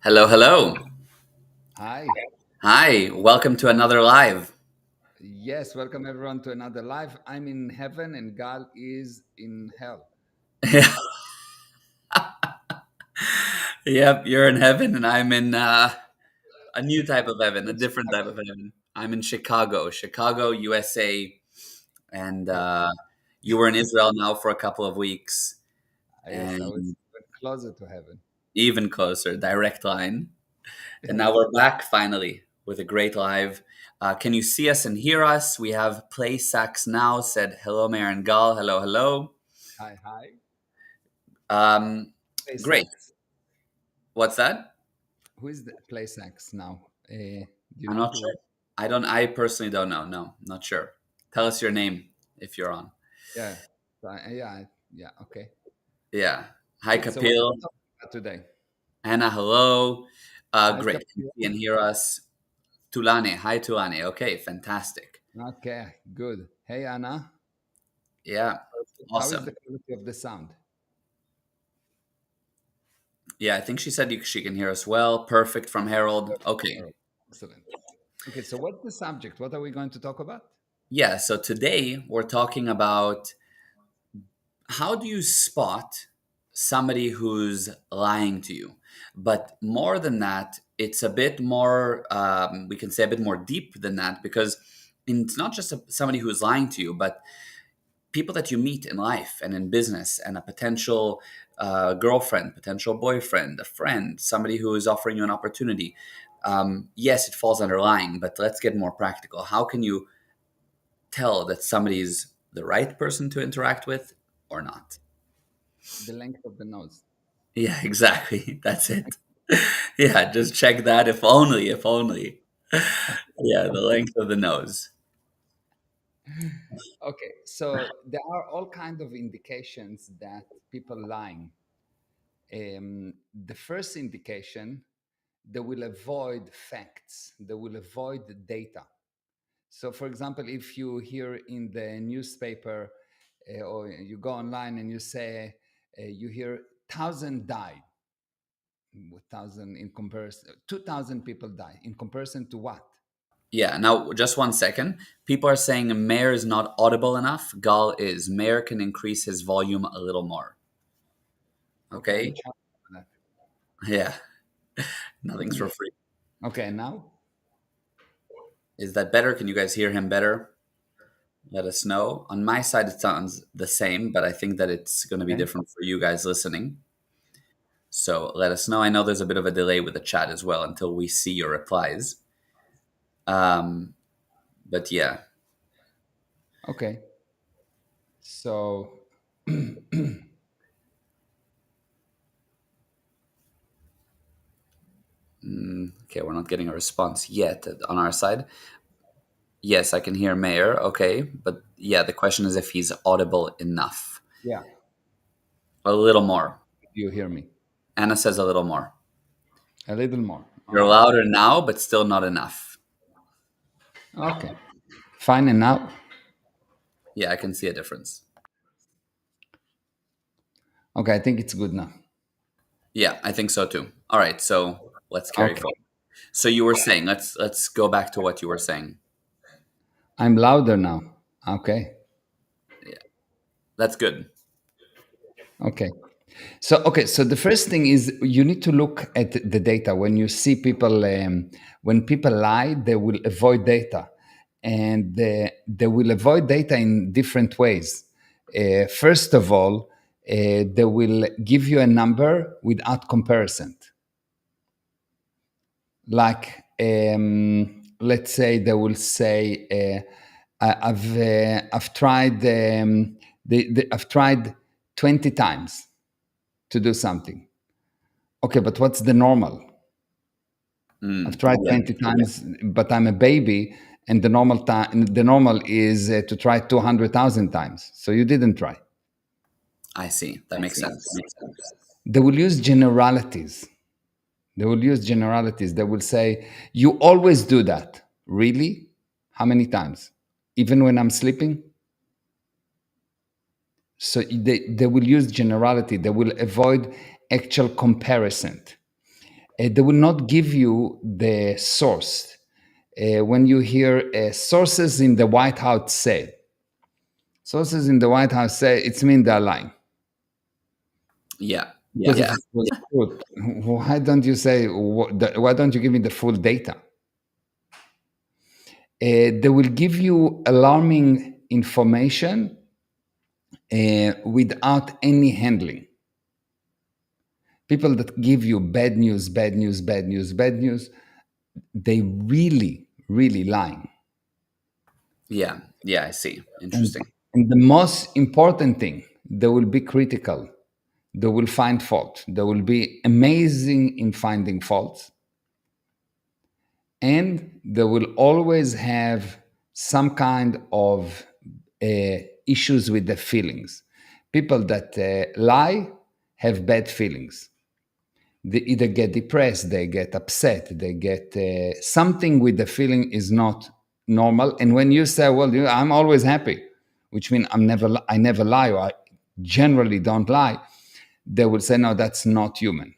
Hello, hello. Hi. Hi, welcome to another live. Yes, welcome everyone to another live. I'm in heaven and Gal is in hell. Yep, you're in heaven, and I'm in a new type of heaven, a In different type of Chicago. heaven. I'm in Chicago, USA, and Okay. you were in Israel now for a couple of weeks, Yes, I and was even closer to heaven. even closer, direct line. And now Yes. we're back finally with a great live. Can you see us and hear us? We have Play Sax Now said, hello, Mayor and Gal. Hello, hello. Hi, hi. Um, Play Great. sax. What's that? Who is the play sax now? Do you I'm know not who? sure. I personally don't know. No, not sure. Tell us your name if you're on. Yeah. Yeah. Okay. Yeah. Hi, Good. So what are we Kapil. talking about today? Anna, hello. Hi, Great. You Kapil. see and hear us. Tulane. Hi, Tulane. Okay, fantastic. Okay, good. Hey, Anna. Yeah, How is the awesome. quality of the sound? Yeah, I think she said she can hear us well. Perfect from Harold. Okay. Oh, excellent. Okay, so what's the subject? What are we going to talk about? Yeah, so today we're talking about how do you spot somebody who's lying to you? But more than that, it's a bit more, we can say a bit more deep than that because it's not just somebody who's lying to you, but people that you meet in life and in business and a potential girlfriend, potential boyfriend, a friend, somebody who is offering you an opportunity. Yes, it falls under lying, but let's get more practical. How can you tell that somebody's the right person to interact with or not? The length of the nose. Yeah, exactly. That's it. Yeah, just check that if only, if only. Yeah, the length of the nose. Okay, so there are all kinds of indications that people lying. The first indication, they will avoid facts, they will avoid the data. So, for example, if you hear in the newspaper or you go online and you say you hear thousand died, thousand in comparison, 2,000 people die in comparison to what? Yeah, now just one second. People are saying Mayor is not audible enough. Gal is. Mayor can increase his volume a little more. Okay, I'm Okay? trying that. Yeah, nothing's for free. Okay, now. Is that better? Can you guys hear him better? Let us know. On my side, it sounds the same, but I think that it's going to be Okay. different for you guys listening. So let us know. I know there's a bit of a delay with the chat as well until we see your replies. Um, but yeah, Okay. So, okay, we're not getting a response yet on our side. Yes, I can hear Mayor. Okay, but yeah, the question is if he's audible enough. yeah, A little more. you hear me Anna says a little more. a little more. You're louder now, but still not enough. Okay. Fine. And now? Yeah, I can see a difference. Okay, I think it's good now. Yeah, I think so too. All right, so let's carry Okay. forward. So you were saying, let's go back to what you were saying. I'm louder now. Okay. Yeah, that's good. Okay. So the first thing is you need to look at the data. When you see people, when people lie, they will avoid data, and they will avoid data in different ways. First of all, they will give you a number without comparison. Like, let's say they will say, I've tried I've tried 20 times to do something. Okay, but what's the normal? I've tried Yeah, 20 times, but I'm a baby, and the normal is to try 200,000 times. So you didn't try. I see. That makes sense. They will use generalities. They will use generalities. They will say, "You always do that." Really? How many times? Even when I'm sleeping? So they will use generality. They will avoid actual comparison. They will not give you the source. When you hear sources in the White House say, sources in the White House say, it's mean they're lying. Yeah. Because if Yeah. it was true, why don't you say, why don't you give me the full data? They will give you alarming information without any handling. People that give you bad news, bad news, bad news, bad news, they really, really lying. Yeah. Yeah. I see. And, Interesting. and the most important thing, they will be critical. They will find fault. They will be amazing in finding faults. And they will always have some kind of issues with the feelings. People that lie have bad feelings. They either get depressed, they get upset, they get something with the feeling is not normal. And when you say, "Well, I'm always happy," which means I never lie, or I generally don't lie, they will say, "No, that's not human."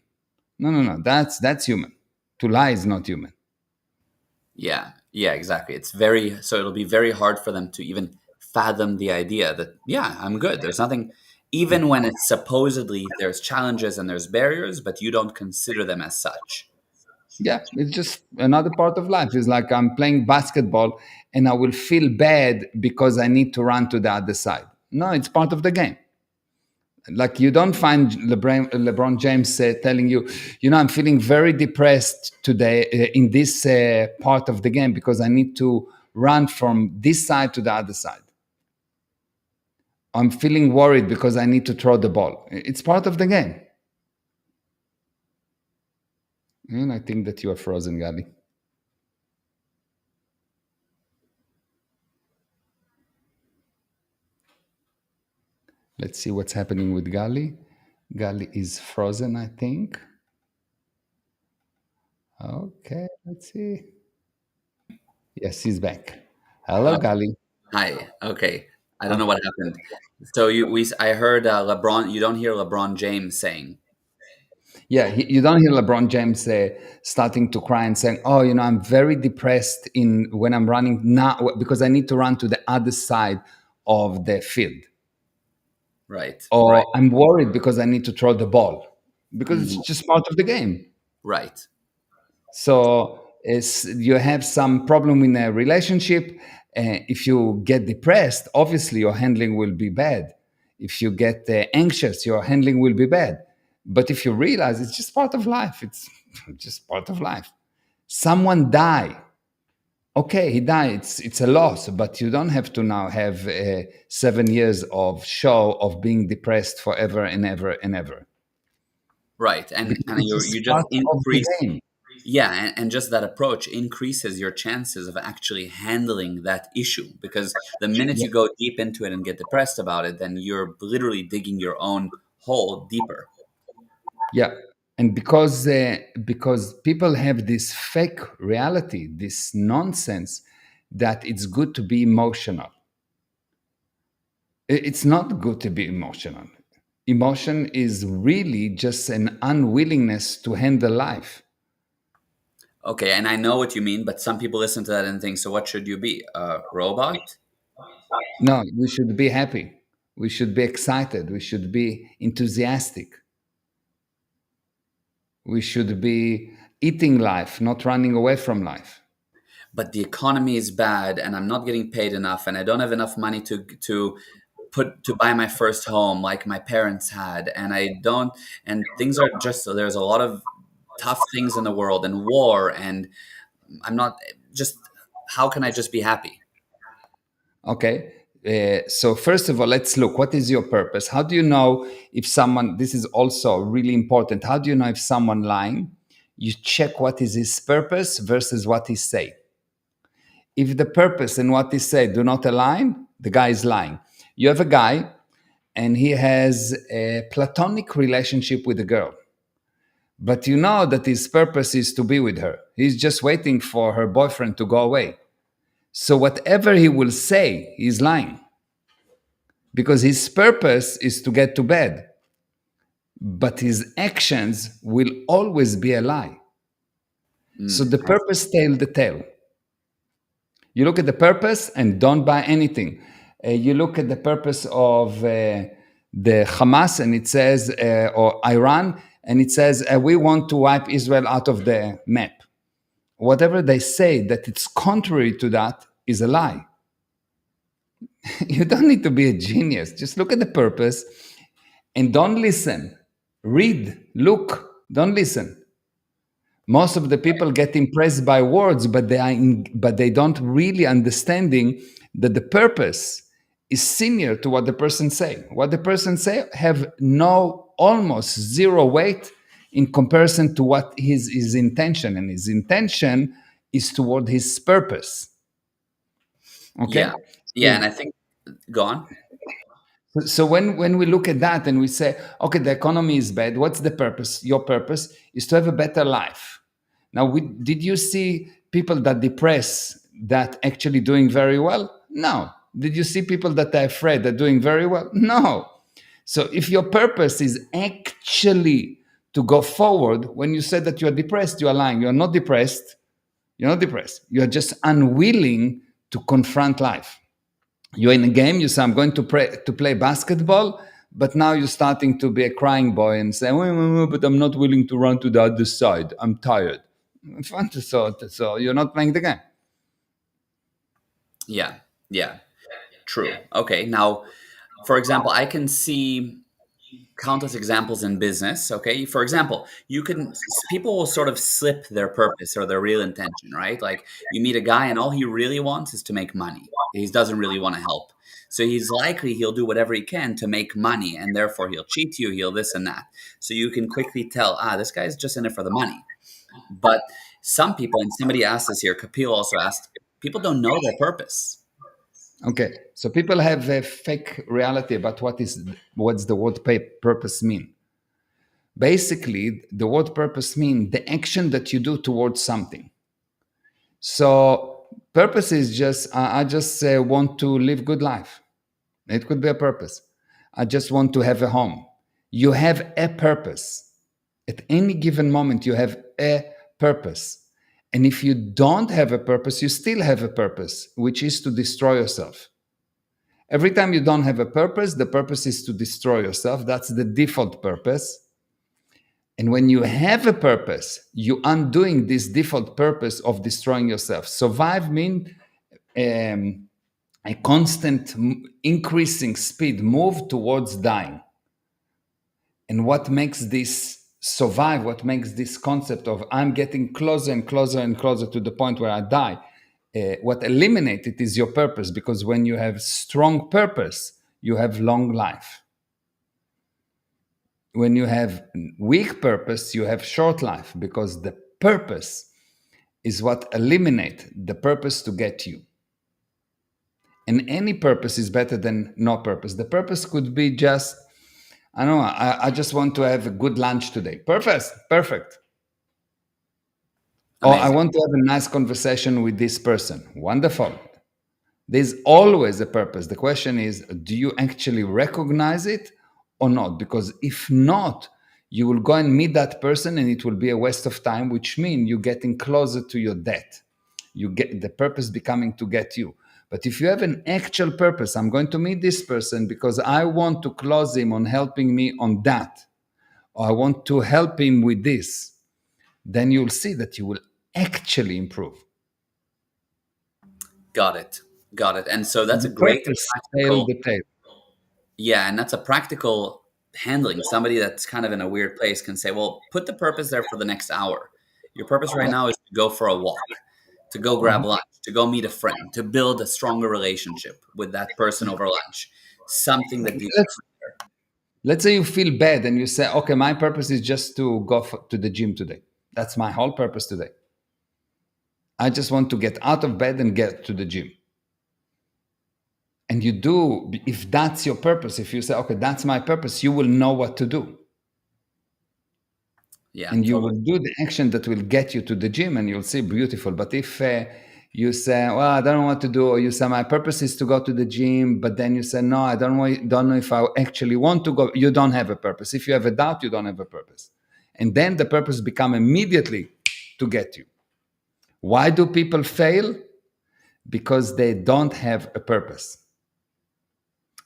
No, no, no, that's human. To lie is not human. Yeah. Yeah. Exactly. It's very, so it'll be very hard for them to even fathom the idea that, yeah, I'm good. There's nothing, even when it's supposedly there's challenges and there's barriers, but you don't consider them as such. Yeah, it's just another part of life. It's like I'm playing basketball and I will feel bad because I need to run to the other side. No, it's part of the game. Like you don't find LeBron James telling you, I'm feeling very depressed today in this part of the game because I need to run from this side to the other side. I'm feeling worried because I need to throw the ball. It's part of the game. And I think that you are frozen, Gali. Let's see what's happening with Gali. Gali is frozen, I think. Okay, let's see. Yes, he's back. Hello, Okay. Gali. Hi. Okay. I don't know Okay. what happened. So I heard LeBron. You don't hear LeBron James saying, Yeah, you don't hear LeBron James starting to cry and saying, "Oh, I'm very depressed in when I'm running now because I need to run to the other side of the field, right, right, or I'm worried because I need to throw the ball because it's mhm, just part of the game." right, So you have some problem in a relationship. If you get depressed, obviously your handling will be bad. If you get anxious, your handling will be bad. But if you realize it's just part of life, it's just part of life. Someone die. Okay, he died. It's a loss, but you don't have to now have 7 years of show of being depressed forever and ever and ever right, because and it's you just just part of the increase. game. Yeah, and just that approach increases your chances of actually handling that issue because the minute you go deep into it and get depressed about it, then you're literally digging your own hole deeper. Yeah, and because people have this fake reality, this nonsense that it's good to be emotional. It's not good to be emotional. Emotion is really just an unwillingness to handle life. Okay, and I know what you mean, but some people listen to that and think, so what should you be? A robot? No, we should be happy. We should be excited. We should be enthusiastic. We should be eating life, not running away from life. But the economy is bad and I'm not getting paid enough and I don't have enough money to buy my first home like my parents had and I don't, and things are just, so there's a lot of tough things in the world and war, and I'm not just, how can I just be happy? Okay. So first of all, let's look. What is your purpose? How do you know if someone? This is also really important. How do you know if someone lying? You check what is his purpose versus what he say. If the purpose and what he say do not align, the guy is lying. You have a guy, and he has a platonic relationship with a girl, but you know that his purpose is to be with her. He's just waiting for her boyfriend to go away. So whatever he will say, he's lying because his purpose is to get to bed, but his actions will always be a lie. So the purpose tell the tale. You look at the purpose and don't buy anything. You look at the purpose of the Hamas and it says, or Iran, and it says, we want to wipe Israel out of the map. Whatever they say that it's contrary to that is a lie. You don't need to be a genius. Just look at the purpose and don't listen. Read, look, don't listen. Most of the people get impressed by words, but but they don't really understanding that the purpose is similar to what the person say. What the person say have no almost zero weight in comparison to what his intention, and his intention is toward his purpose. Yeah. Okay. Yeah. And I think, go on. So when we look at that and we say, okay, the economy is bad, what's the purpose? Your purpose is to have a better life. Now, did you see people that depress that actually doing very well? No. Did you see people that are afraid that doing very well? No. So if your purpose is actually to go forward, when you said that you are depressed, you are lying. You are not depressed. You're not depressed. You are just unwilling to confront life. You're in a game, you say, I'm going to play basketball, but now you're starting to be a crying boy and say, but I'm not willing to run to the other side. I'm tired. Fine, so you're not playing the game. Yeah. Yeah. True. Okay. Now, for example, I can see countless examples in business. Okay. For example, people will sort of slip their purpose or their real intention, right? Like you meet a guy and all he really wants is to make money. He doesn't really want to help. So he'll do whatever he can to make money and therefore he'll cheat you, he'll this and that. So you can quickly tell, this guy's just in it for the money. But some people, and somebody asked this here, Kapil also asked, people don't know their purpose. Okay, so people have a fake reality about what's the word purpose mean. Basically, the word purpose mean the action that you do towards something. So purpose is just I just want to live good life. It could be a purpose. I just want to have a home. You have a purpose. At any given moment, you have a purpose. And if you don't have a purpose, you still have a purpose, which is to destroy yourself. Every time you don't have a purpose, the purpose is to destroy yourself. That's the default purpose. And when you have a purpose, you undoing this default purpose of destroying yourself. Survive means a constant increasing speed move towards dying. And what makes this survive, what makes this concept of I'm getting closer and closer and closer to the point where I die, what eliminates it is your purpose, because when you have strong purpose, you have long life. When you have weak purpose, you have short life, because the purpose is what eliminates the purpose to get you. And any purpose is better than no purpose. The purpose could be just, I don't know, I just want to have a good lunch today. Perfect. Or I Amazing. want to have a nice conversation with this person. Wonderful. There's always a purpose. The question is, do you actually recognize it or not? Because if not, you will go and meet that person and it will be a waste of time, which means you're getting closer to your death. You get the purpose becoming to get you. But if you have an actual purpose, I'm going to meet this person because I want to close him on helping me on that, or I want to help him with this, then you'll see that you will actually improve. Got it. Got it. And so that's a The great purpose tell practical, the tale. yeah, and that's a practical handling. Somebody that's kind of in a weird place can say, well, put the purpose there for the next hour. Your purpose right now is to go for a walk, to go grab lunch, to go meet a friend, to build a stronger relationship with that person over lunch. Something that deals Let's let's say you feel bad and you say, okay, my purpose is just to go to the gym today. That's my whole purpose today. I just want to get out of bed and get to the gym. And you do, if that's your purpose, if you say, okay, that's my purpose, you will know what to do. yeah, And you totally. will do the action that will get you to the gym and you'll see beautiful. But if you say, well, I don't know what to do, or you say, my purpose is to go to the gym, but then you say, no, I don't know if I actually want to go, you don't have a purpose. If you have a doubt, you don't have a purpose. And then the purpose become immediately to get you. Why do people fail? Because they don't have a purpose.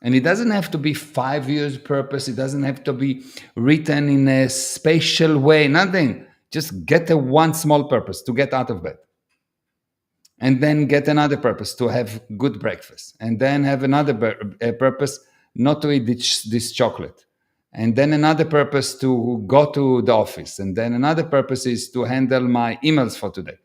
And it doesn't have to be 5 years purpose. It doesn't have to be written in a spatial way, nothing. Just get a one small purpose to get out of bed. And then get another purpose to have good breakfast. And then have another purpose not to eat this chocolate. And then another purpose to go to the office. And then another purpose is to handle my emails for today.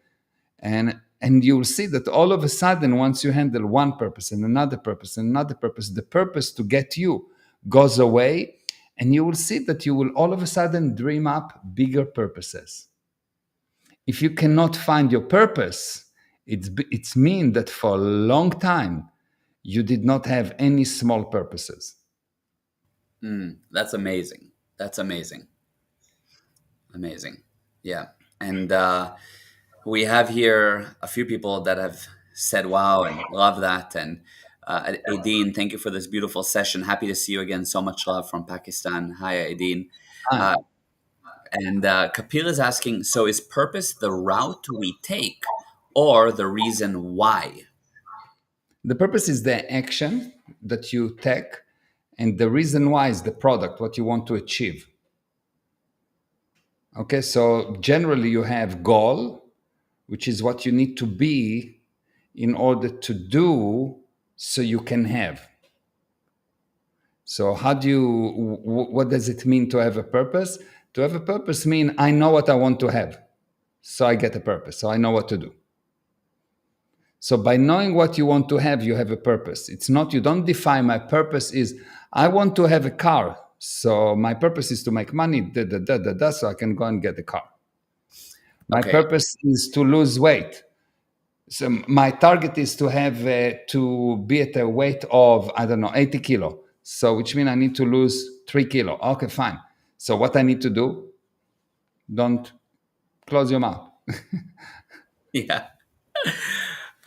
And you'll see that all of a sudden, once you handle one purpose and another purpose and another purpose, the purpose to get you goes away, and you will see that you will all of a sudden dream up bigger purposes. If you cannot find your purpose, it's mean that for a long time you did not have any small purposes. That's amazing. That's amazing. Amazing. Yeah. And we have here a few people that have said wow and love that. And Aideen, thank you for this beautiful session. Happy to see you again. So much love from Pakistan. Hi, Aideen. Ah, Uh, and Kapil is asking, so is purpose the route we take or the reason why? the purpose is the action that you take, and the reason why is the product, what you want to achieve. Okay, so generally you have goal, which is what you need to be in order to do so you can have. So how do you what does it mean to have a purpose? To have a purpose mean I know what I want to have. So I get a purpose. So I know what to do. So by knowing what you want to have a purpose. It's not you don't define my purpose is I want to have a car. So my purpose is to make money, so I can go and get a car. My Okay. purpose is to lose weight. So my target is to have to be at a weight of I don't know 80 kilo. So which means I need to lose 3 kilo. Okay, fine. So what I need to do? Don't close your mouth. Yeah.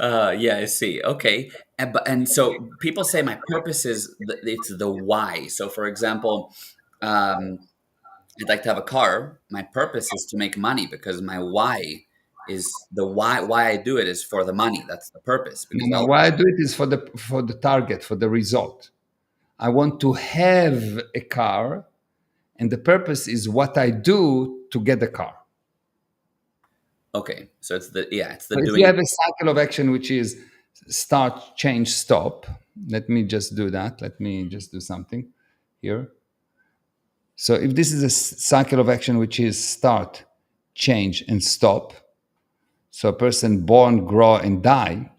Yeah, I see. Okay. And so people say my purpose is it's the why. So for example, um, I'd like to have a car. My purpose is to make money because my why is the why I do it is for the money. That's the purpose because No, I'll why I do it is for the target, for the result. I want to have a car, and the purpose is what I do to get the car. okay. So it's the yeah, it's the So if you doing. have a cycle of action, which is start, change, stop. Let me just do that. Let me just do something here. So if this is a cycle of action, which is start, change, and stop. So a person born, grow, and die.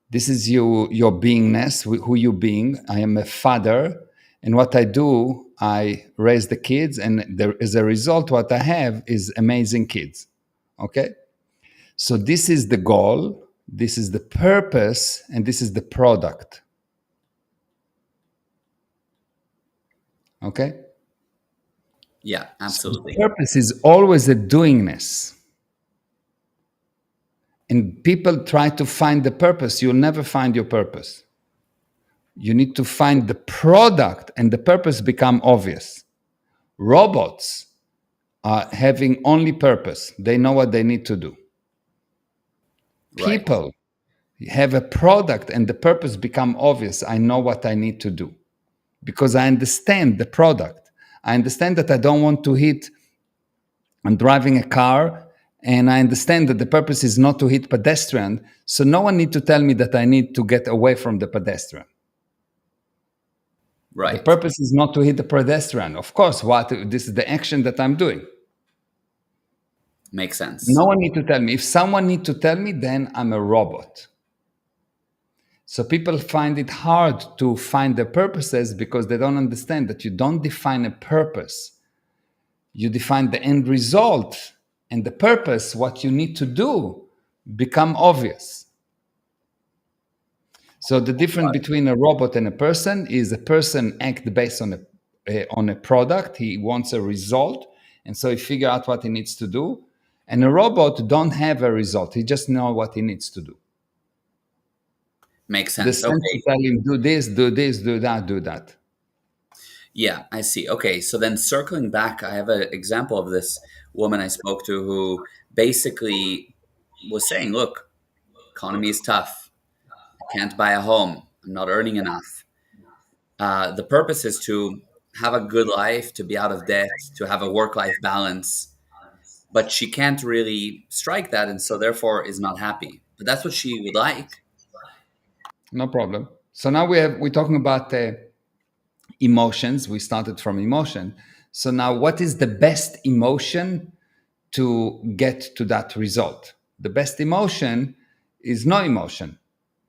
This is you, your beingness, who you being. I am a father, and what I do, I raise the kids, and there, as a result, what I have is amazing kids. Okay, so this is the goal, this is the purpose, and this is the product. Okay, Yeah, so the absolutely. purpose is always a doingness, and people try to find the purpose. You'll never find your purpose. You need to find the product, and the purpose become obvious. Robots are having only purpose. They know what they need to do. Right. People have a product and the purpose become obvious. I know what I need to do because I understand the product. I understand that I don't want to hit, I'm driving a car and I understand that the purpose is not to hit pedestrian. So no one need to tell me that I need to get away from the pedestrian. The Right. purpose is not to hit the pedestrian. Of course, what this is the action that I'm doing. Makes sense. No one need to tell me. If someone need to tell me, then I'm a robot. So people find it hard to find their purposes because they don't understand that you don't define a purpose. You define the end result, and the purpose, what you need to do, become obvious. So the difference between a robot and a person is a person act based on a product. He wants a result, and so he figure out what he needs to do. And a robot don't have a result. He just know what he needs to do. Makes The sense. sensor Okay. tell him do this, do this, do that, do that. Yeah, I see. Okay, so then circling back, I have an example of this woman I spoke to who basically was saying, look, economy is tough. I can't buy a home. I'm not earning enough. The purpose is to have a good life, to be out of debt, to have a work life balance. But she can't really strike that, and so therefore is not happy. But that's what she would like. No problem. So now we're talking about emotions. We started from emotion. So now, what is the best emotion to get to that result? The best emotion is no emotion,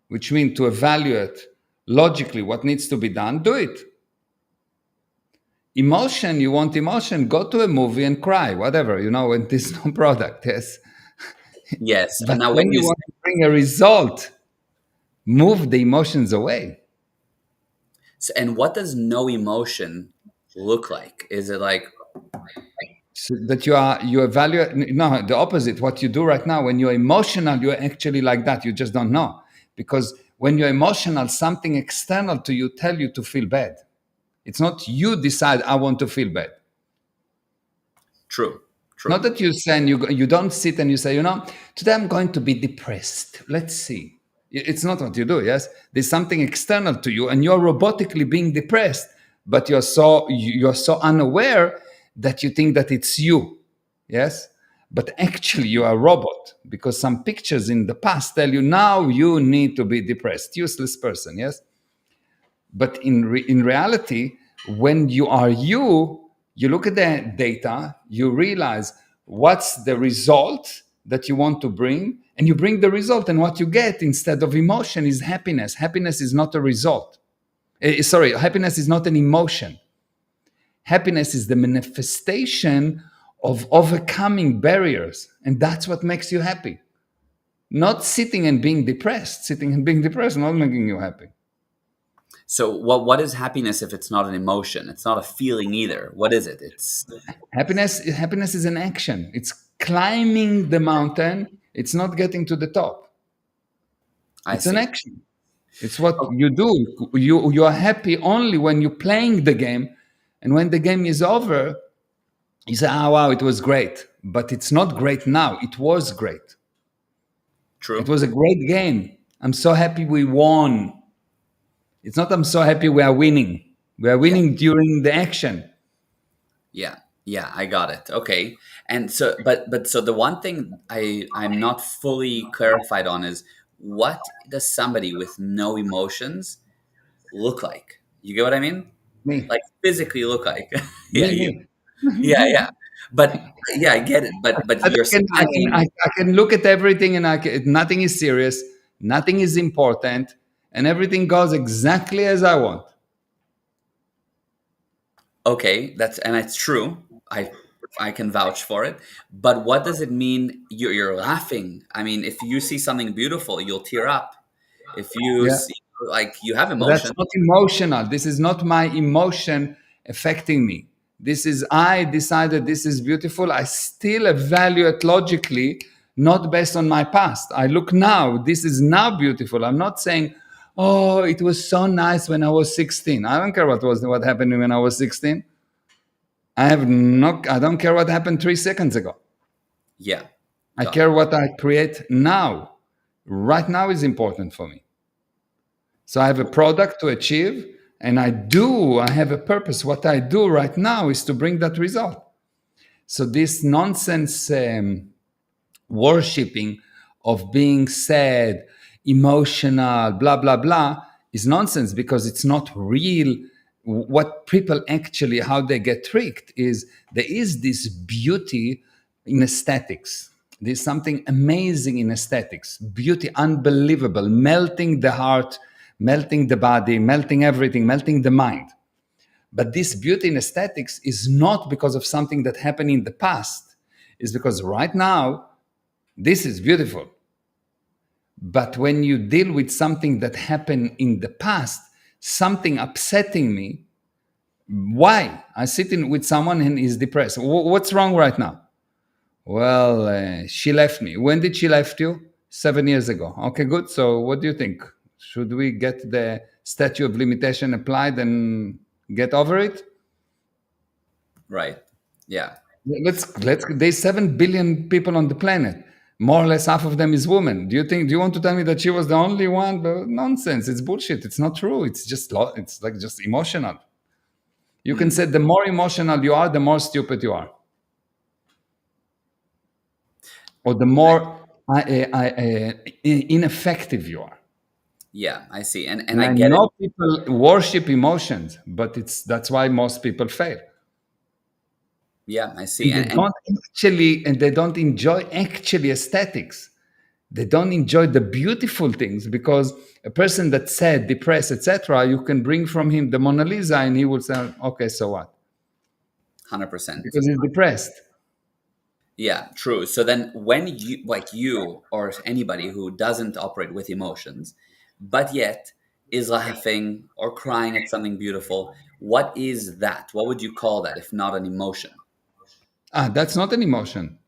which means to evaluate logically what needs to be done, do it. Emotion, you want emotion, go to a movie and cry, whatever, when there's no product, yes. Yes. But And now when when you you want to bring a result, move the emotions away. and what does no emotion look like? Is it like, So that you evaluate, no, the opposite. What you do right now, when you're emotional, you're actually like that. You just don't know. Because when you're emotional, something external to you tell you to feel bad. It's not you decide, I want to feel bad. true, true? Not that you say, and you don't sit and you say, today I'm going to be depressed. Let's see. It's not what you do, yes? There's something external to you and you're robotically being depressed, but you're so unaware that you think that it's you, yes? But actually you are a robot because some pictures in the past tell you now you need to be depressed. Useless person, yes? But in reality, when you are you look at the data, you realize what's the result that you want to bring, and you bring the result. And what you get instead of emotion is happiness. Happiness is not a result. Sorry, happiness is not an emotion. Happiness is the manifestation of overcoming barriers. And that's what makes you happy. Not sitting and being depressed. Sitting and being depressed not making you happy. So what is happiness if it's not an emotion? It's not a feeling either. What is it? It's Happiness is an action. It's climbing the mountain. It's not getting to the top. I It's an see. action. It's what you do. You are happy only when you're playing the game, and when the game is over, you say, "Ah, wow, it was great." But it's not great now. It was great. It True. was a great game. I'm so happy we won. It's not I'm so happy we are winning. We are Yeah. winning during the action. Yeah. Yeah, I got it. Okay. And so but so the one thing I'm not fully clarified on is what does somebody with no emotions look like? You get what I mean? Me, Like physically look like. Yeah, me, you. me. Yeah, yeah. But yeah, I get it. But But you're saying I can look at everything and nothing is serious, nothing is important, and everything goes exactly as I want. okay, that's and it's true. I can vouch for it. But what does it mean you're laughing? I mean, if you see something beautiful, you'll tear up. If you Yeah. see like you have But that's emotion. not emotional. This is not my emotion affecting me. This is I decided this is beautiful. I still evaluate logically, not based on my past. I look now. This is now beautiful. I'm not saying, oh, it was so nice when I was 16. I don't care what happened when I was 16. I don't care what happened 3 seconds ago. Yeah. I Got it. care what I create now. Right now is important for me. So I have a product to achieve, and I have a purpose. What I do right now is to bring that result. So this nonsense worshipping of being sad, emotional, blah, blah, blah, is nonsense because it's not real. What people actually, how they get tricked is there is this beauty in aesthetics. There's something amazing in aesthetics, beauty, unbelievable, melting the heart, melting the body, melting everything, melting the mind. But this beauty in aesthetics is not because of something that happened in the past. It's because right now this is beautiful. But when you deal with something that happened in the past, something upsetting me, why? I sit in with someone and he's depressed. What's wrong right now? Well, she left me. When did she left you? 7 years ago. Okay, good. So what do you think? Should we get the statute of limitation applied and get over it? Right. Yeah. Let's there's 7 billion people on the planet. More or less half of them is women. Do you want to tell me that she was the only one? But nonsense. It's bullshit. It's not true. It's just it's like just emotional. You can Hmm. say the more emotional you are, the more stupid you are, or the more ineffective you are. Yeah, I see, and And I I get it. know people worship emotions, but that's why most people fail. Yeah, I see, And they don't enjoy actually aesthetics. They don't enjoy the beautiful things, because a person that's sad, depressed, etc., you can bring from him the Mona Lisa and he will say, okay, so what? 100%. Because he's depressed. Yeah, true. So then when you, like you or anybody who doesn't operate with emotions, but yet is laughing or crying at something beautiful, what is that? What would you call that if not an emotion? Ah, that's not an emotion.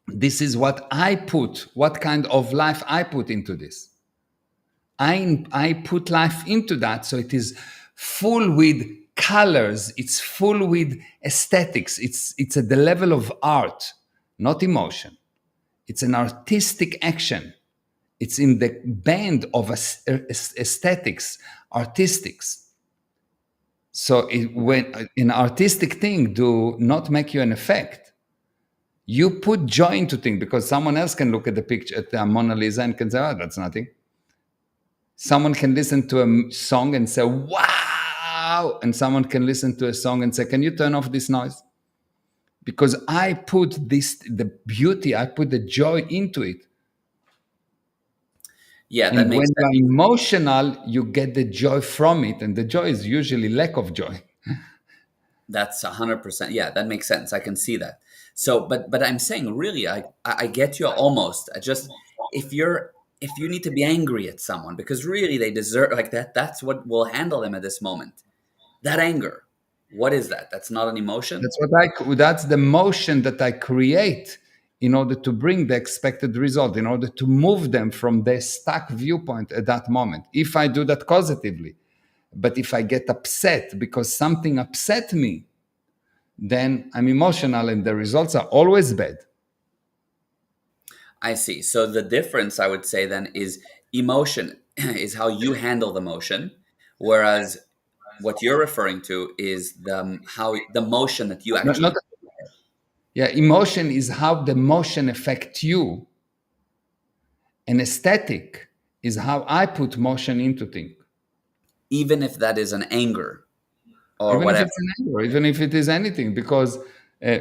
This is what kind of life I put into this. I put life into that, so it is full with colors, it's full with aesthetics, it's at the level of art, not emotion. It's an artistic action. It's in the band of aesthetics, artistics. So when an artistic thing do not make you an effect, you put joy into thing, because someone else can look at the picture at the Mona Lisa and can say, "Oh, that's nothing." Someone can listen to a song and say, "Wow," and someone can listen to a song and say, "Can you turn off this noise?" Because I put the beauty, I put the joy into it. Yeah, that And makes when sense. you're emotional, you get the joy from it, and the joy is usually lack of joy. That's 100%. Yeah, that makes sense. I can see that. So, but I'm saying really, I get you almost. I just if you need to be angry at someone because really they deserve like that. That's what will handle them at this moment. That anger. What is that? That's not an emotion. That's the motion that I create in order to bring the expected result, in order to move them from their stuck viewpoint at that moment. If I do that positively, but if I get upset because something upset me, then I'm emotional and the results are always bad. I see. So the difference I would say then is emotion is how you handle the motion, whereas what you're referring to is the how the motion that you Not, actually yeah, emotion is how the motion affects you, and aesthetic is how I put motion into things. even if that is an anger or Even if whatever. it's an anger, even if it is anything, because uh,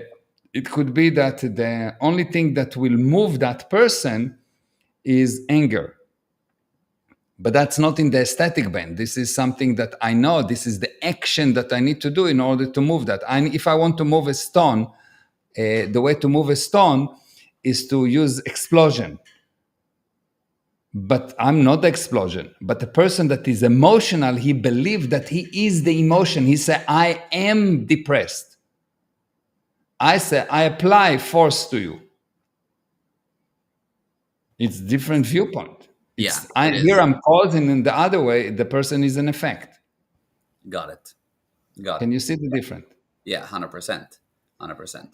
it could be that the only thing that will move that person is anger. But that's not in the aesthetic band. This is something that I know. This is the action that I need to do in order to move that. If I want to move a stone, the way to move a stone is to use explosion. But I'm not the explosion. But the person that is emotional, he believes that he is the emotion. He said, I am depressed. I say, I apply force to you. It's different viewpoint. Yeah, it Here is. I'm causing, and the other way, the person is an effect. Got it. Got Can it. you see the difference? Yeah, 100%. 100%.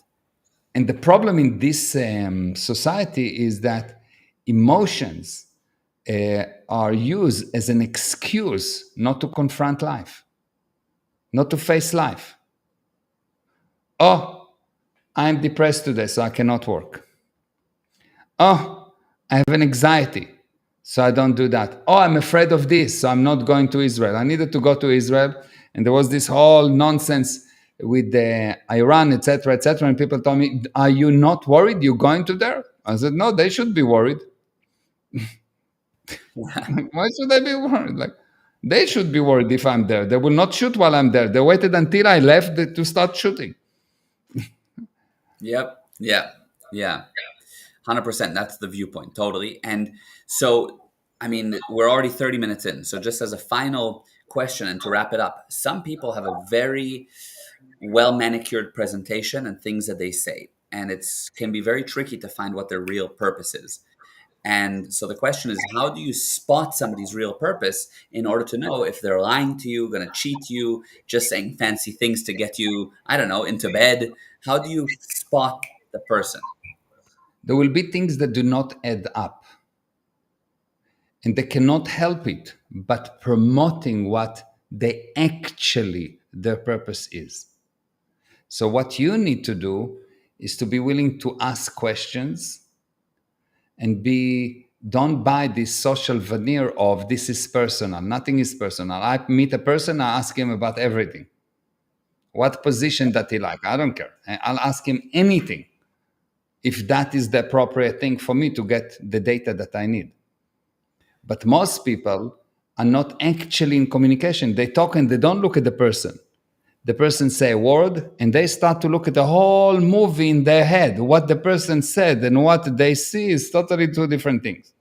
And the problem in this society is that emotions are used as an excuse not to confront life, not to face life. Oh, I'm depressed today, so I cannot work. Oh, I have an anxiety, so I don't do that. Oh, I'm afraid of this, so I'm not going to Israel. I needed to go to Israel, and there was this whole nonsense with the Iran, etc., etc. And people told me, "Are you not worried? You're going to there?" I said, "No, they should be worried. Why should I be worried? Like, they should be worried if I'm there. They will not shoot while I'm there. They waited until I left to start shooting." Yep. Yeah. Yeah. 100%. That's the viewpoint. Totally. And so, I mean, we're already 30 minutes in. So, just as a final question and to wrap it up, some people have a very well manicured presentation and things that they say. And it's can be very tricky to find what their real purpose is. And so the question is, how do you spot somebody's real purpose in order to know if they're lying to you, going to cheat you, just saying fancy things to get you, I don't know, into bed? How do you spot the person? There will be things that do not add up, and they cannot help it but promoting what they actually their purpose is. So what you need to do is to be willing to ask questions and be don't buy this social veneer of this is personal. Nothing is personal. I meet a person, I ask him about everything. What position that he like? I don't care. I'll ask him anything if that is the appropriate thing for me to get the data that I need. But most people are not actually in communication. They talk and they don't look at the person. The person say a word and they start to look at the whole movie in their head. What the person said and what they see is totally two different things.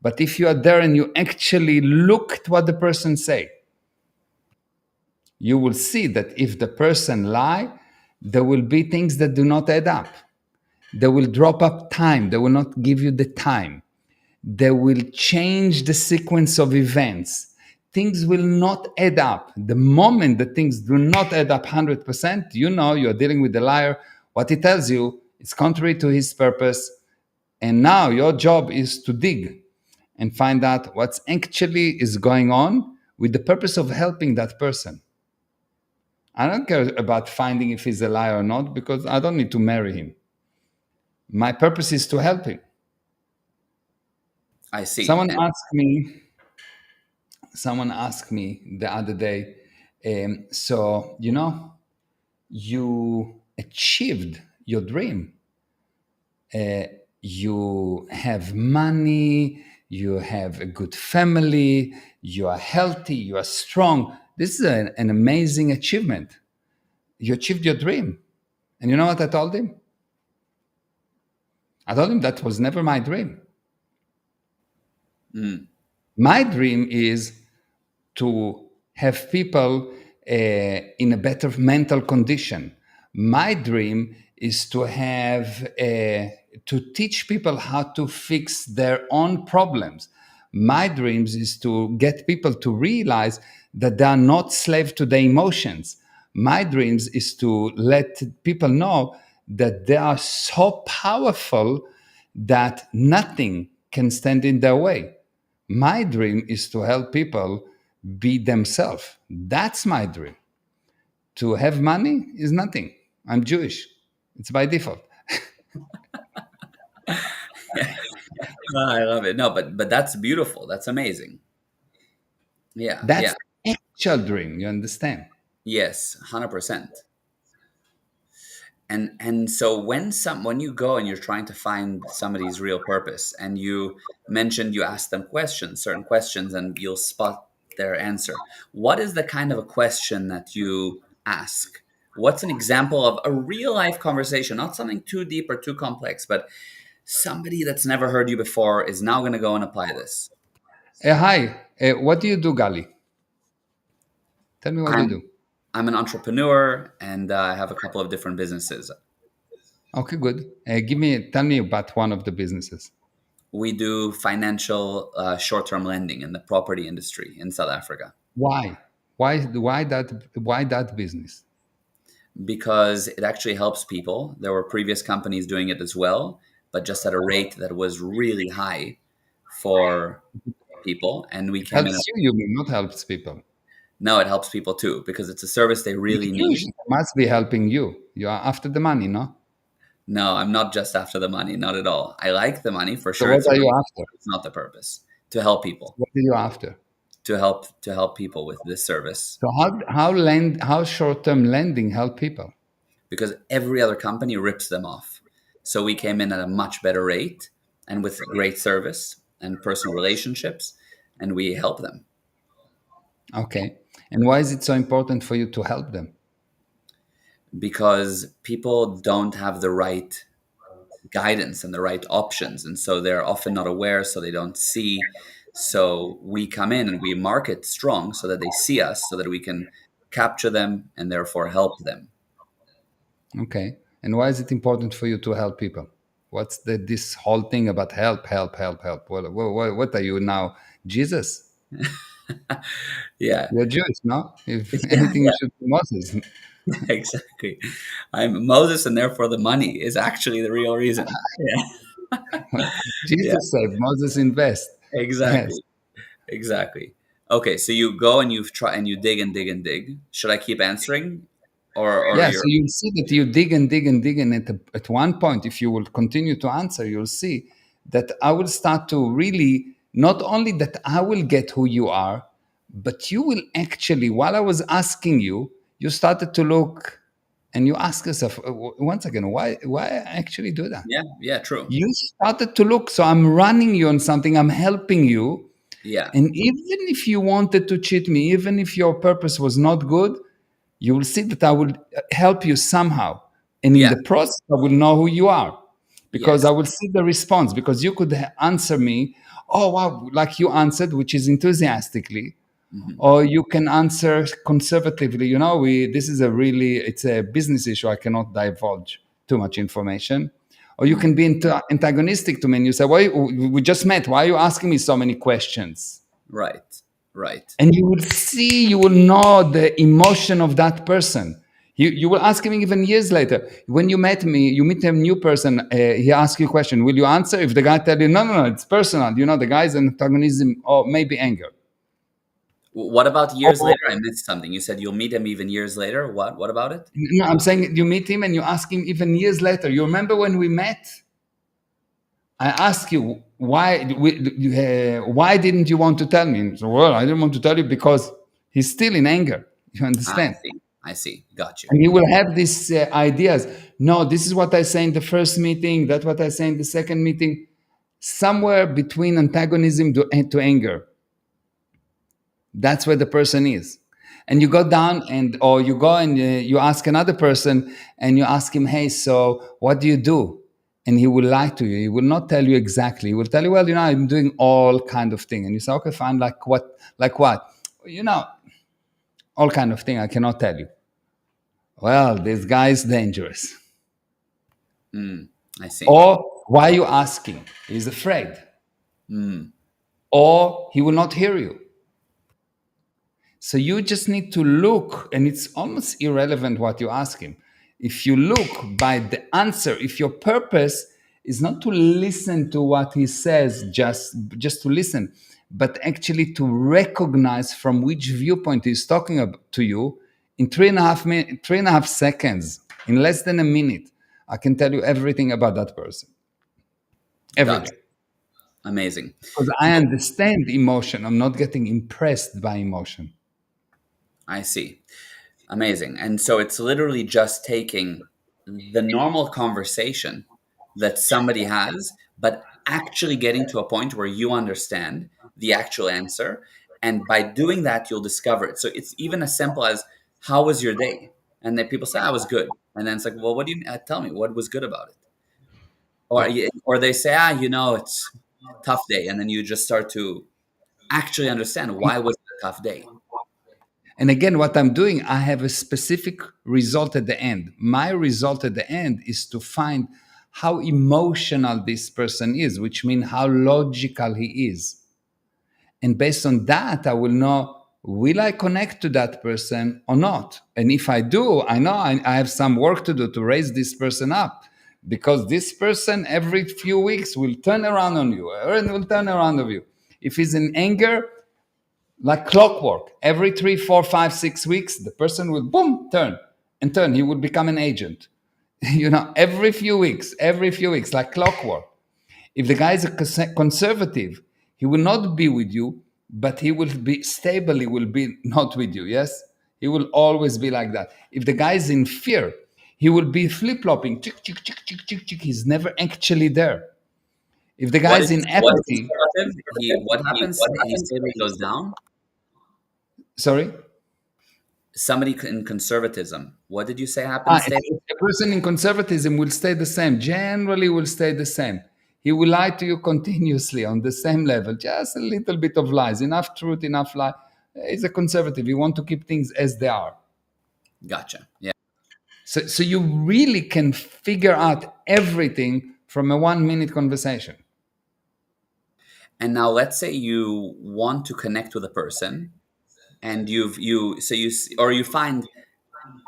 But if you are there and you actually look at what the person say, you will see that if the person lie, there will be things that do not add up. They will drop up time. They will not give you the time. They will change the sequence of events. Things will not add up. The moment that things do not add up 100%, you know you're dealing with a liar. What he tells you is contrary to his purpose. And now your job is to dig and find out what's actually is going on with the purpose of helping that person. I don't care about finding if he's a liar or not because I don't need to marry him. My purpose is to help him. I see. Someone asked me, someone asked me the other day, so you achieved your dream. You have money, you have a good family, you are healthy, you are strong. This is an amazing achievement. You achieved your dream. And you know what I told him? I told him that was never my dream. Mm. My dream is to have people in a better mental condition. My dream is to have to teach people how to fix their own problems. My dreams is to get people to realize that they are not slave to their emotions. My dreams is to let people know that they are so powerful that nothing can stand in their way. My dream is to help people be themselves. That's my dream. To have money is nothing. I'm Jewish. It's by default. Oh, I love it. No, but that's beautiful. That's amazing. Yeah, yeah. That's the actual dream. You understand? Yes, 100%. And so when you go and you're trying to find somebody's real purpose, and you mentioned you ask them questions, certain questions, and you'll spot their answer. What is the kind of a question that you ask? What's an example of a real life conversation, not something too deep or too complex, but somebody that's never heard you before is now going to go and apply this? Hi. What do you do, Gali? Tell me what do you I'm do. I'm an entrepreneur, and I have a couple of different businesses. Okay, good. Tell me about one of the businesses. We do financial short-term lending in the property industry in South Africa Why? Why that business? because it actually helps people. There were previous companies doing it as well, but just at a rate that was really high for people. And we came in. Helps you, you mean, not helps people. No, it helps people too because it's a service they really You're Jewish. need. It must be helping you. You are after the money, no? No, I'm not just after the money, not at all. I like the money for So sure. what It's are you great. after? It's not the purpose. To help people, What are you after? to help people with this service. So how short term lending help people? Because every other company rips them off. So we came in at a much better rate and with great service and personal relationships, and we help them Okay. And why is it so important for you to help them? because people don't have the right guidance and the right options. And so they're often not aware, so they don't see. So we come in and we market strong so that they see us, so that we can capture them and therefore help them. Okay. And why is it important for you to help people? What's this whole thing about help, help, help, help? What are you now, Jesus? Yeah, You're Jewish, no? If yeah, anything, you should be Moses. exactly. I'm Moses, and therefore the money is actually the real reason. Yeah, yeah, Jesus said, Moses invest. Yes. exactly, exactly. Okay, so you go and you try and you dig and dig and dig. Should I keep answering, or Yeah, so you're you'll see that you dig and dig and dig, and at one point, if you will continue to answer, you'll see that I will start to really, not only that I will get who you are, but you will actually, while I was asking you, you started to look and you ask yourself, once again, why I actually do that? yeah, yeah, true. You started to look, so I'm running you on something, I'm helping you. Yeah, And even if you wanted to cheat me, even if your purpose was not good, you will see that I will help you somehow. And in yeah, the process, I will know who you are because I yes, will see the response. Because you could answer me, oh, wow, like you answered, which is enthusiastically, hmm, or you can answer conservatively. You know, this is a really, it's a business issue. I cannot divulge too much information. Or you hmm, can be antagonistic to me and you say, why, we just met. Why are you asking me so many questions? right, right. And you will see, you will know the emotion of that person. You will ask him even years later. When you met me, you meet a new person, he asks you a question. Will you answer? If the guy tell you, no, no, no, it's personal. You know, the guy's antagonism or maybe anger. What about years Or, later? I missed something. You said you'll meet him even years later. What? What about it? no, I'm saying you meet him and you ask him even years later. You remember when we met? I asked you, why didn't you want to tell me? So, well, I didn't want to tell you because he's still in anger. You Ah, I understand? see. I see. Got you. And you will have these ideas. No, this is what I say in the first meeting. That's what I say in the second meeting. Somewhere between antagonism to anger. That's where the person is. And you go down and, or you go and you ask another person and you ask him, hey, so what do you do? And he will lie to you. He will not tell you exactly. He will tell you, well, you know, I'm doing all kind of thing. And you say, okay, fine. Like what? Like what? You know, all kind of thing. I cannot tell you. Well, this guy is dangerous. Mm, I see. Or why are you asking? He's afraid. Mm, Or he will not hear you. So you just need to look, and it's almost irrelevant what you ask him. If you look by the answer, if your purpose is not to listen to what he says, just to listen, but actually to recognize from which viewpoint he's talking to you in 3.5 seconds, in less than a minute, I can tell you everything about that person. got Everything. you. Amazing. Because I understand emotion. I'm not getting impressed by emotion. I see. Amazing. And so it's literally just taking the normal conversation that somebody has, but actually getting to a point where you understand the actual answer. And by doing that, you'll discover it. So it's even as simple as, how was your day? And then people say, I was good. And then it's like, well, what do you tell me? What was good about it? Or, Yeah. or they say, it's a tough day. And then you just start to actually understand, why was it a tough day? And again, what I'm doing, I have a specific result at the end. My result at the end is to find how emotional this person is, which means how logical he is. And based on that, I will know, will I connect to that person or not? And if I do, I know I have some work to do to raise this person up, because this person every few weeks will turn around on you and will turn around on you. If he's in anger, like clockwork, every 3, 4, 5, 6 weeks, the person will boom, turn and turn. He will become an agent. You know, every few weeks, like clockwork. If the guy is a conservative, he will not be with you, but he will be stable. He will be not with you. Yes, he will always be like that. If the guy is in fear, he will be flip flopping. Chick, chick, chick, chick, chick, chick. He's never actually there. If the guy What is did in you say? apathy, Conservative? What happens? He stably goes down. sorry. Somebody in conservatism. What did you say happens? Stable. A person in conservatism will stay the same. Generally, will stay the same. He will lie to you continuously on the same level, just a little bit of lies, enough truth, enough lie. He's a conservative. He want to keep things as they are. Gotcha. Yeah. So you really can figure out everything from a 1 minute conversation. And now let's say you want to connect with a person, and or you find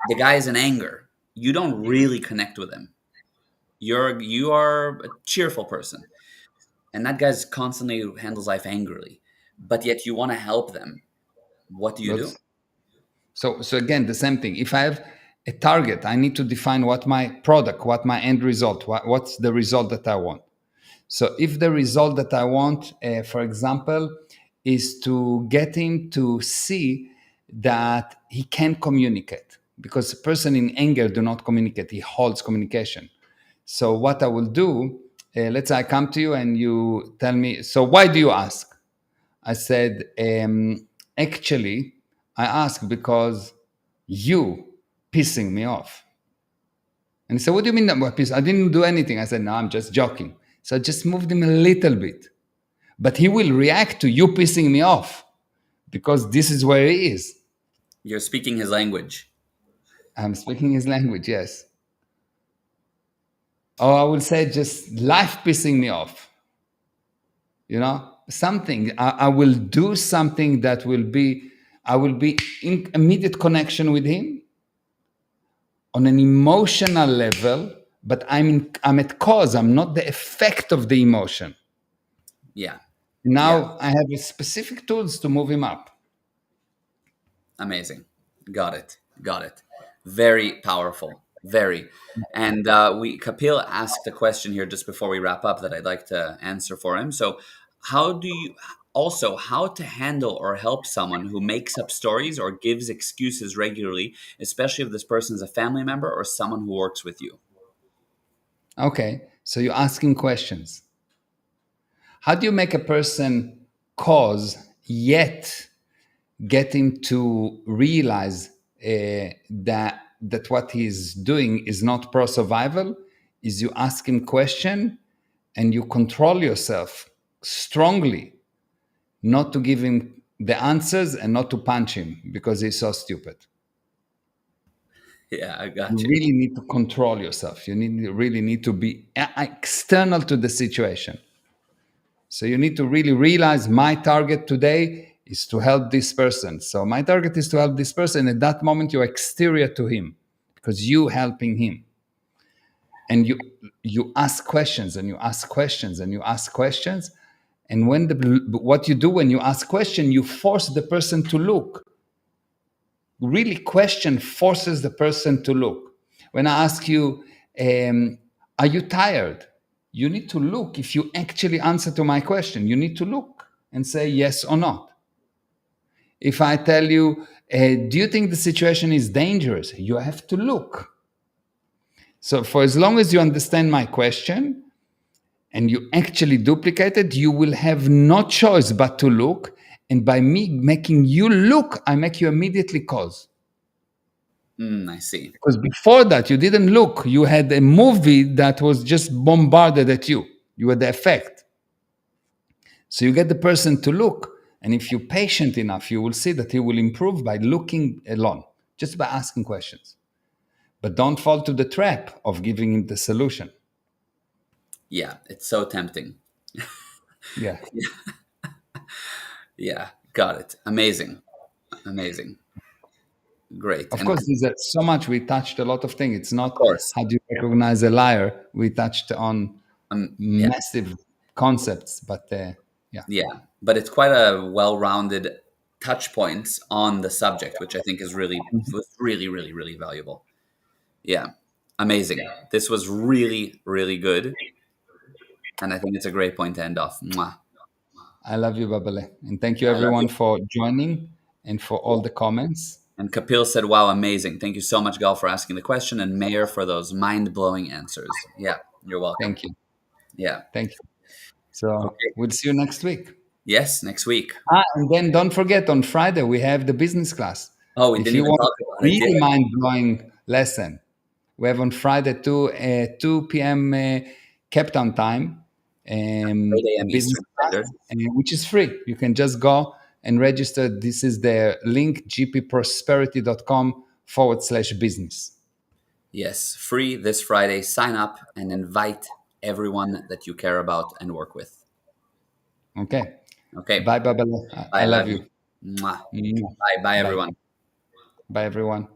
the guy is in anger. You don't really connect with him. You are a cheerful person, and that guy's constantly handles life angrily, but yet you want to help them. What do you Good. do? So again, the same thing. If I have a target, I need to define what my product, what my end result, what's the result that I want. So if the result that I want, for example, is to get him to see that he can communicate, because a person in anger do not communicate, he holds communication. So what I will do, let's say I come to you and you tell me, so why do you ask? I said, actually, I ask because you pissing me off. And he said, what do you mean that I'm pissed? I didn't do anything. I said, no, I'm just joking. So I just moved him a little bit. But he will react to you pissing me off because this is where he is. You're speaking his language. I'm speaking his language, yes. Or I will say just life pissing me off. Something. I will do something that will be, I will be in immediate connection with him on an emotional level, but I'm at cause. I'm not the effect of the emotion. Yeah. Yeah. Now I have specific tools to move him up. Amazing. Got it. Got it. Very powerful. Very. And we Kapil asked a question here just before we wrap up that I'd like to answer for him. So, how to handle or help someone who makes up stories or gives excuses regularly, especially if this person is a family member or someone who works with you? Okay, so you're asking questions. How do you make a person cause yet get him to realize that what he's doing is not pro survival? Is you ask him question and you control yourself strongly not to give him the answers and not to punch him because he's so stupid. Yeah, I You got you. really need to control yourself. Really need to be external to the situation. So you need to really realize my target today is to help this person. So my target is to help this person. At that moment, you're exterior to him because you helping him. And you ask questions and you ask questions and you ask questions. And what you do when you ask question, you force the person to look. Really, question forces the person to look. When I ask you, are you tired? You need to look. If you actually answer to my question, you need to look and say yes or not. If I tell you, do you think the situation is dangerous? You have to look. So, for as long as you understand my question and you actually duplicate it, you will have no choice but to look. And by me making you look, I make you immediately cause. I see. Because before that, you didn't look. You had a movie that was just bombarded at you. You had the effect. So you get the person to look. And if you're patient enough, you will see that he will improve by looking alone, just by asking questions. But don't fall to the trap of giving him the solution. Yeah, it's so tempting. Yeah. Yeah, got it. Amazing. Amazing. Great. Of And course, there's so much. We touched a lot of things. It's of not course, how do you recognize a liar. We touched on yeah, massive concepts, but yeah. yeah, but it's quite a well-rounded touch points on the subject, which I think is really valuable. Yeah, amazing. This was really good, and I think it's a great point to end off. Mwah. I love you, Babale. And thank you, I love you. everyone, for joining and for all Yeah. the comments. And Kapil said, "Wow, amazing! Thank you so much, Gal, for asking the question, and Mayor for those mind-blowing answers." Yeah, you're welcome. Thank you. Yeah. Thank you. So Okay. we'll see you next week. Yes, next week. And then don't forget on Friday, we have the business class. Oh, we If didn't you even want talk a about it. really Yeah. mind blowing lesson, we have on Friday 2 p.m. Cape Town time, 8 a a.m. business Eastern class, Standard. which is free. You can just go and register. This is the link gpprosperity.com/business. Yes, free this Friday. Sign up and invite everyone that you care about and work with. Okay. Okay. Bye, Babala. I Bye. love Love you. you. Mwah. Mwah. Bye. Bye, Bye. everyone. Bye, everyone.